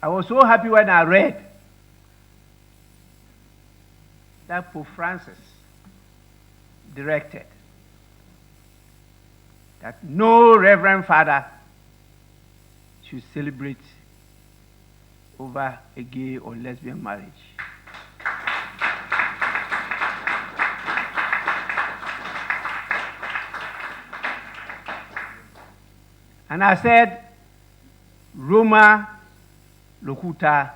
I was so happy when I read that Pope Francis directed that no Reverend Father should celebrate over a gay or lesbian marriage. And I said, Roma locuta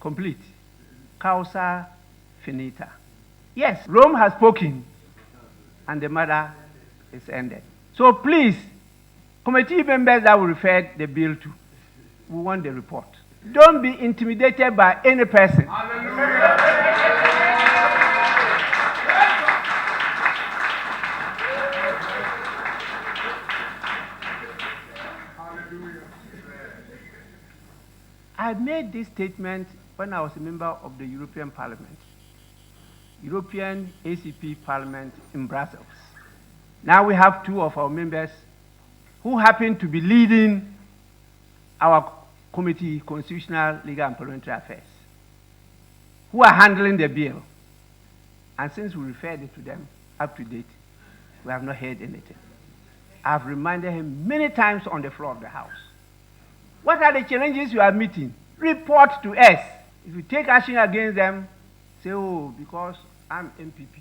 complete, causa finita. Yes, Rome has spoken, and the matter is ended. So please, committee members that will refer the bill to, we want the report. Don't be intimidated by any person. I made this statement when I was a member of the European Parliament, European ACP Parliament in Brussels. Now we have two of our members who happen to be leading our committee, Constitutional, Legal and Parliamentary Affairs, who are handling the bill. And since we referred it to them up to date, we have not heard anything. I've reminded him many times on the floor of the House. What are the challenges you are meeting? Report to us. If you take action against them, say, oh, because I'm MPP.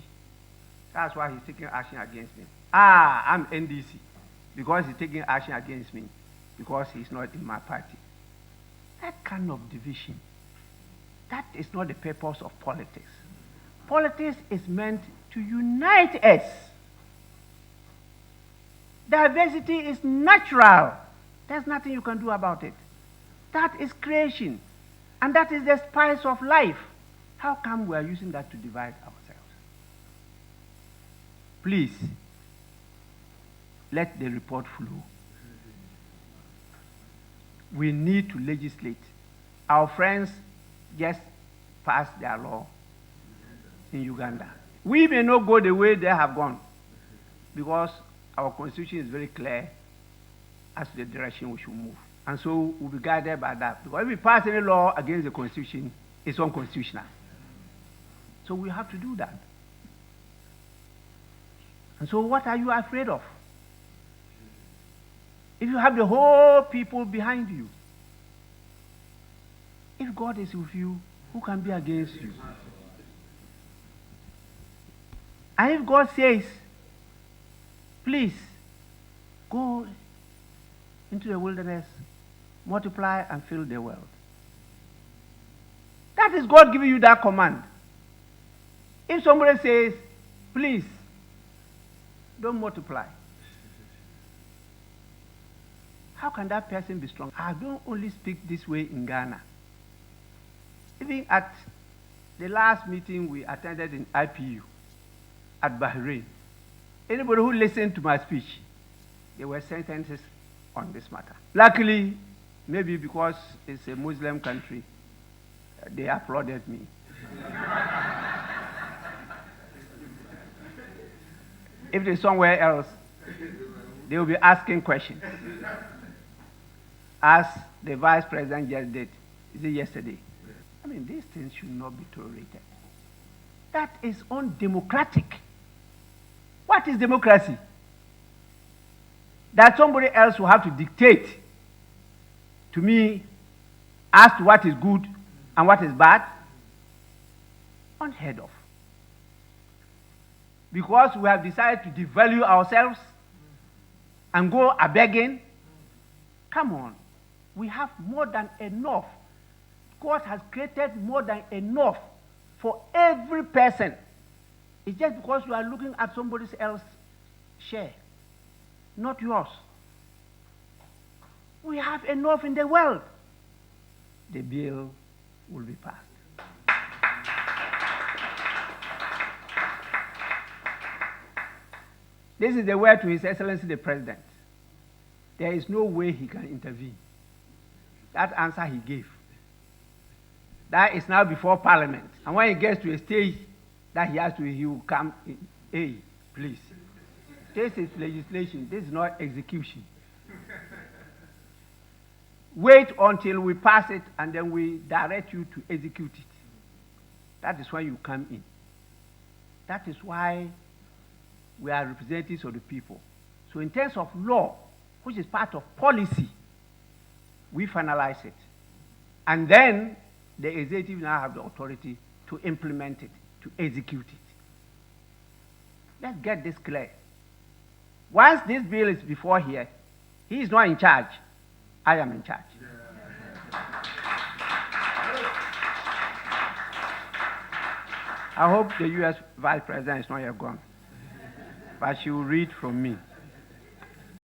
That's why he's taking action against me. Ah, I'm NDC. Because he's taking action against me. Because he's not in my party. That kind of division, that is not the purpose of politics. Politics is meant to unite us. Diversity is natural. There's nothing you can do about it. That is creation. And that is the spice of life. How come we are using that to divide ourselves? Please, let the report flow. We need to legislate. Our friends just passed their law in Uganda. We may not go the way they have gone because our constitution is very clear as to the direction we should move. And so we'll be guided by that. Because if we pass any law against the constitution, it's unconstitutional. So we have to do that. And so what are you afraid of? If you have the whole people behind you, if God is with you, who can be against you? And if God says, please, go into the wilderness, multiply and fill the world. That is God giving you that command. If somebody says, please, don't multiply, how can that person be strong? I don't only speak this way in Ghana. Even at the last meeting we attended in IPU at Bahrain, anybody who listened to my speech, there were sentences on this matter. Luckily, maybe because it's a Muslim country, they applauded me. If it's somewhere else, they will be asking questions. As the vice president just did, is it yesterday? I mean, these things should not be tolerated. That is undemocratic. What is democracy? That somebody else will have to dictate to me as to what is good and what is bad? Unheard of. Because we have decided to devalue ourselves and go a-begging. Come on. We have more than enough. God has created more than enough for every person. It's just because you are looking at somebody else's share, not yours. We have enough in the world. The bill will be passed. This is the word to His Excellency the President. There is no way he can intervene. That answer he gave. That is now before Parliament. And when he gets to a stage that he will come in. Hey, please. This is legislation. This is not execution. wait until we pass it and then we direct you to execute it. That is when you come in. That is why we are representatives of the people. So in terms of law, which is part of policy, we finalize it. And then the executive now have the authority to implement it, to execute it. Let's get this clear. Once this bill is before here, he is not in charge. I am in charge. I hope the U.S. Vice President is not yet gone, but she will read from me.